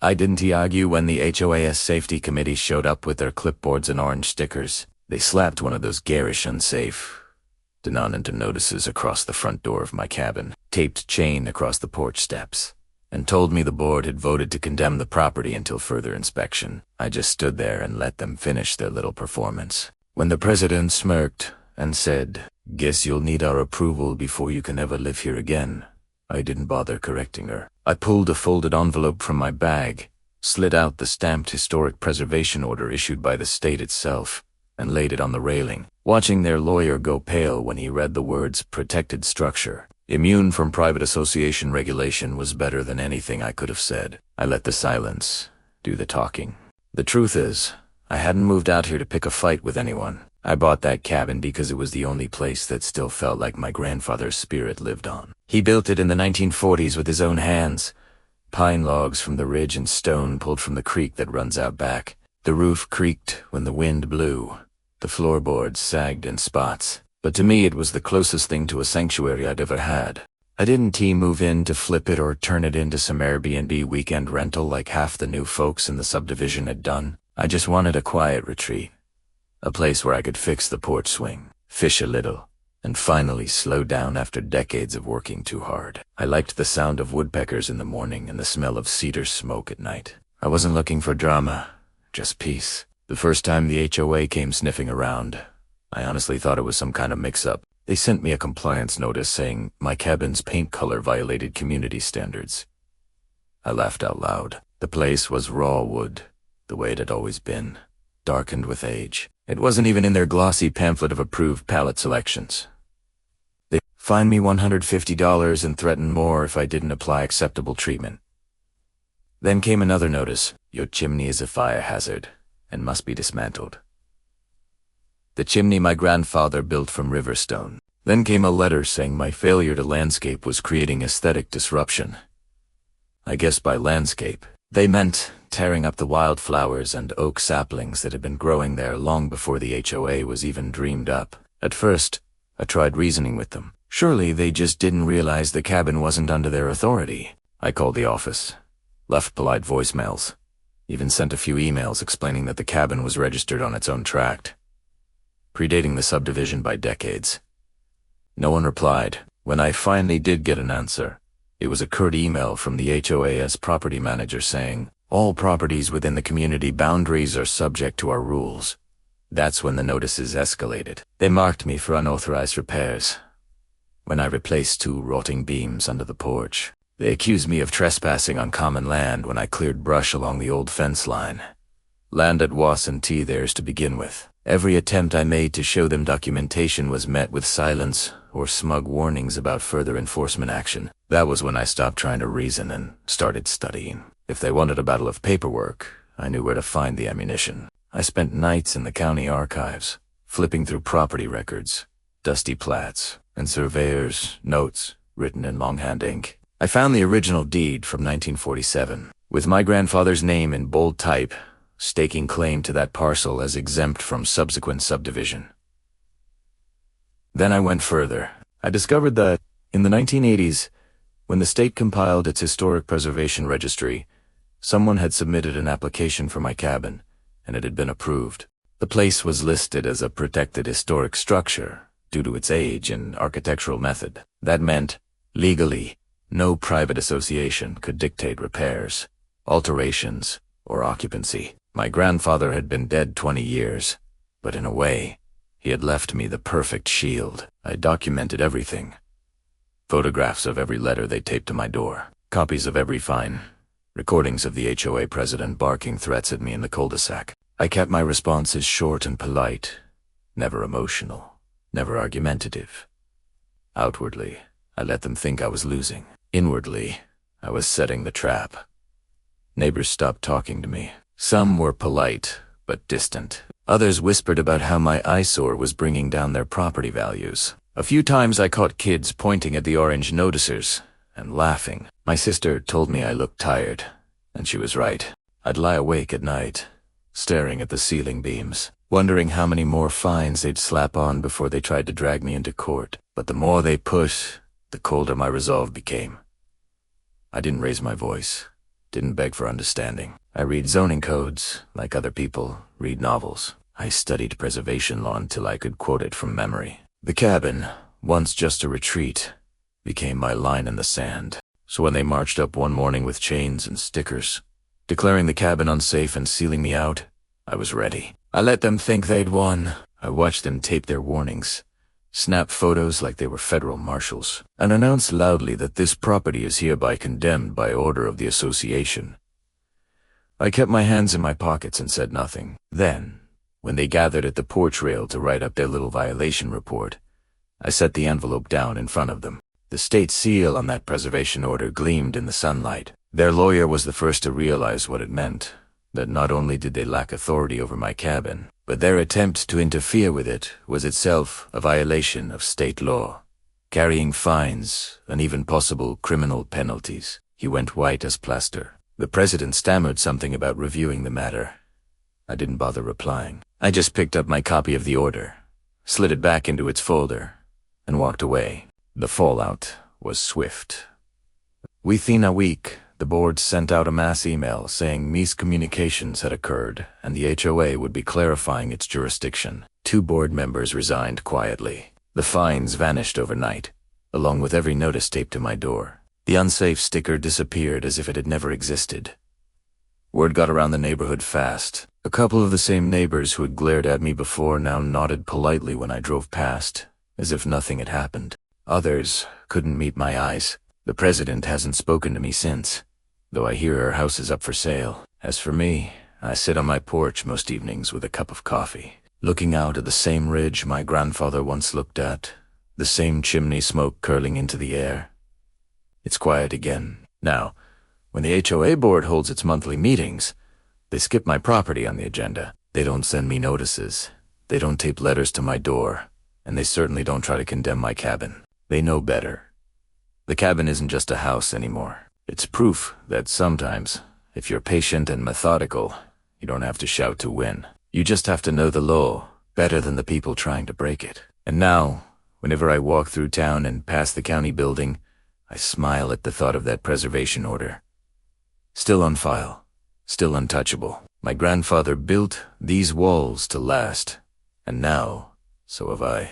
I didn't argue when the HOAS safety committee showed up with their clipboards and orange stickers. They slapped one of those garish unsafe denominator notices across the front door of my cabin, taped chain across the porch steps, and told me the board had voted to condemn the property until further inspection. I just stood there and let them finish their little performance. When the president smirked and said, "Guess you'll need our approval before you can ever live here again," I didn't bother correcting her. I pulled a folded envelope from my bag, slid out the stamped historic preservation order issued by the state itself, and laid it on the railing, watching their lawyer go pale when he read the words "protected structure." Immune from private association regulation was better than anything I could have said. I let the silence do the talking. The truth is, I hadn't moved out here to pick a fight with anyone. I bought that cabin because it was the only place that still felt like my grandfather's spirit lived on. He built it in the 1940s with his own hands. Pine logs from the ridge and stone pulled from the creek that runs out back. The roof creaked when the wind blew. The floorboards sagged in spots. But to me it was the closest thing to a sanctuary I'd ever had. I didn't move in to flip it or turn it into some Airbnb weekend rental like half the new folks in the subdivision had done. I just wanted a quiet retreat. A place where I could fix the porch swing, fish a little, and finally slow down after decades of working too hard. I liked the sound of woodpeckers in the morning and the smell of cedar smoke at night. I wasn't looking for drama, just peace. The first time the HOA came sniffing around, I honestly thought it was some kind of mix-up. They sent me a compliance notice saying my cabin's paint color violated community standards. I laughed out loud. The place was raw wood, the way it had always been, darkened with age. It wasn't even in their glossy pamphlet of approved palette selections. They fined me $150 and threatened more if I didn't apply acceptable treatment. Then came another notice: your chimney is a fire hazard and must be dismantled. The chimney my grandfather built from riverstone. Then came a letter saying my failure to landscape was creating aesthetic disruption. I guess by landscape, they meant tearing up the wildflowers and oak saplings that had been growing there long before the HOA was even dreamed up. At first, I tried reasoning with them. Surely they just didn't realize the cabin wasn't under their authority. I called the office, left polite voicemails, even sent a few emails explaining that the cabin was registered on its own tract, predating the subdivision by decades. No one replied. When I finally did get an answer, it was a curt email from the HOA's property manager saying, "All properties within the community boundaries are subject to our rules." That's when the notices escalated. They marked me for unauthorized repairs. When I replaced 2 rotting beams under the porch, they accused me of trespassing on common land when I cleared brush along the old fence line. Land at wasn't theirs to begin with. Every attempt I made to show them documentation was met with silence or smug warnings about further enforcement action. That was when I stopped trying to reason and started studying. If they wanted a battle of paperwork, I knew where to find the ammunition. I spent nights in the county archives, flipping through property records, dusty plats, and surveyors' notes written in longhand ink. I found the original deed from 1947, with my grandfather's name in bold type, staking claim to that parcel as exempt from subsequent subdivision. Then I went further. I discovered that, in the 1980s, when the state compiled its historic preservation registry, someone had submitted an application for my cabin, and it had been approved. The place was listed as a protected historic structure due to its age and architectural method. That meant, legally, no private association could dictate repairs, alterations, or occupancy. My grandfather had been dead 20 years, but in a way, he had left me the perfect shield. I documented everything. Photographs of every letter they taped to my door, copies of every fine, recordings of the HOA president barking threats at me in the cul-de-sac. I kept my responses short and polite, never emotional, never argumentative. Outwardly, I let them think I was losing. Inwardly, I was setting the trap. Neighbors stopped talking to me. Some were polite, but distant. Others whispered about how my eyesore was bringing down their property values. A few times I caught kids pointing at the orange noticers and laughing. My sister told me I looked tired, and she was right. I'd lie awake at night, staring at the ceiling beams, wondering how many more fines they'd slap on before they tried to drag me into court. But the more they pushed, the colder my resolve became. I didn't raise my voice. didn't beg for understanding. I read zoning codes, like other people read novels. I studied preservation law until I could quote it from memory. The cabin, once just a retreat, became my line in the sand. So when they marched up one morning with chains and stickers, declaring the cabin unsafe and sealing me out, I was ready. I let them think they'd won. I watched them tape their warnings, snap photos like they were federal marshals, and announce loudly that this property is hereby condemned by order of the association. I kept my hands in my pockets and said nothing. Then, when they gathered at the porch rail to write up their little violation report, I set the envelope down in front of them. The state seal on that preservation order gleamed in the sunlight. Their lawyer was the first to realize what it meant, that not only did they lack authority over my cabin, but their attempt to interfere with it was itself a violation of state law, carrying fines and even possible criminal penalties. He went white as plaster. The president stammered something about reviewing the matter. I didn't bother replying. I just picked up my copy of the order, slid it back into its folder, and walked away. The fallout was swift. Within a week, the board sent out a mass email saying miscommunications had occurred and the HOA would be clarifying its jurisdiction. 2 board members resigned quietly. The fines vanished overnight, along with every notice taped to my door. The unsafe sticker disappeared as if it had never existed. Word got around the neighborhood fast. A couple of the same neighbors who had glared at me before now nodded politely when I drove past, as if nothing had happened. Others couldn't meet my eyes. The president hasn't spoken to me since, though I hear her house is up for sale. As for me, I sit on my porch most evenings with a cup of coffee, looking out at the same ridge my grandfather once looked at, the same chimney smoke curling into the air. It's quiet again. Now, when the HOA board holds its monthly meetings, they skip my property on the agenda. They don't send me notices. They don't tape letters to my door. And they certainly don't try to condemn my cabin. They know better. The cabin isn't just a house anymore. It's proof that sometimes, if you're patient and methodical, you don't have to shout to win. You just have to know the law better than the people trying to break it. And now, whenever I walk through town and pass the county building, I smile at the thought of that preservation order. Still on file, still untouchable. My grandfather built these walls to last, and now, so have I.